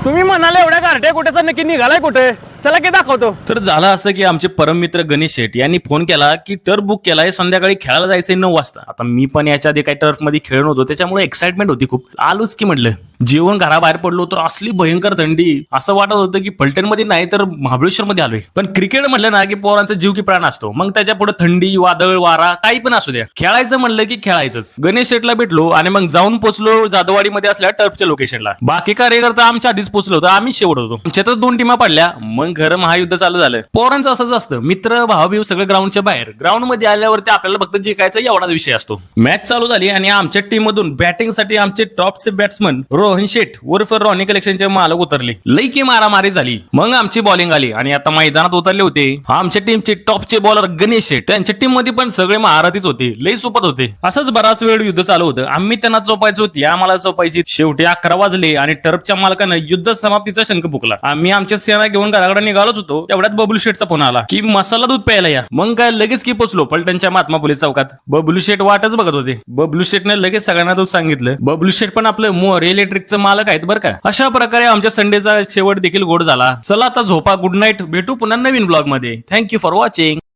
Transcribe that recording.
तुम्ही म्हणाले एवढ्या कार्ट्या कुठेचा नक्की निघालाय कुठे? चला की दाखवतो. तर झालं असं की आमचे परम मित्र गणेश शेठ यांनी फोन केला की टर्फ बुक केलाय, संध्याकाळी खेळायला जायचंय 9 वाजता. आता मी पण याच्या आधी काही टर्फ मध्ये खेळलो होतो, त्याच्यामुळे एक्साइटमेंट होती खूप. आलोच की म्हटलं. जेवण घराबाहेर पडलो तर असली भयंकर थंडी, असं वाटत होतं की फलटण मध्ये नाही तर महाबळेश्वर मध्ये आलोय. पण क्रिकेट म्हटलं ना की पोरांचा जीव की प्राण असतो. मग त्याच्या पुढे थंडी, वादळ, वारा काही पण असू द्या, खेळायचं म्हणलं की खेळायचंच. गणेश शेठला भेटलो आणि मग जाऊन पोहोचलो जाधववाडी मध्ये असल्या टर्फच्या लोकेशनला. बाकी कार्यकर्ता आमच्या आधीच पोहोचलो होतो, आम्ही शेवट होतो. शेतात 2 टीमा पडल्या, मग घर महायुद्ध चालू झालं. पोरांचं असंच असतं, मित्र भाऊ सगळं ग्राउंडच्या बाहेर. ग्राउंड मध्ये आल्यावरती आपल्याला फक्त जिंकायचा एवढाच विषय असतो. मॅच चालू झाली आणि आमच्या टीम मधून बॅटिंग साठी आमचे टॉपचे बॅट्समन रोहन शेठ उर्फ रॉनी कलेक्शनचे मालक उतरले. लई की मारामारी झाली. मग आमची बॉलिंग आली आणि आता मैदानात उतरले होते आमच्या टीमचे टॉपचे बॉलर गणेश शेठ. त्यांच्या टीम मध्ये पण सगळे महारथीच होते, लई सोपत होते. असंच बराच वेळ युद्ध चालू होतं. आम्ही त्यांना चोपायचो, ती आम्हाला चोपायची. शेवटी 11 वाजले आणि टर्फच्या मालकानं युद्ध समाप्तीचा शंख फुकला. आम्ही आमच्या सेना घेऊन घराकडे निघालोच होतो, तेवढ्यात बबलू शेठचा फोन आला की मसाला दूध प्यायला या. मग काय लगेच की पोचलो पलटणच्या महात्मा फुले चौकात. बबलू शेठ वाटच बघत होते. बबलू शेठने लगेच सगळ्यांना दूध सांगितलं. बबलू शेठ पण आपलं मोर इलेक्ट्रिकचं मालक आहेत बरं का. अशा प्रकारे आमच्या संडेचा शेवट देखील गोड झाला. चला आता झोपा, गुड नाईट. भेटू पुन्हा नवीन ब्लॉग मध्ये. Thank you for watching.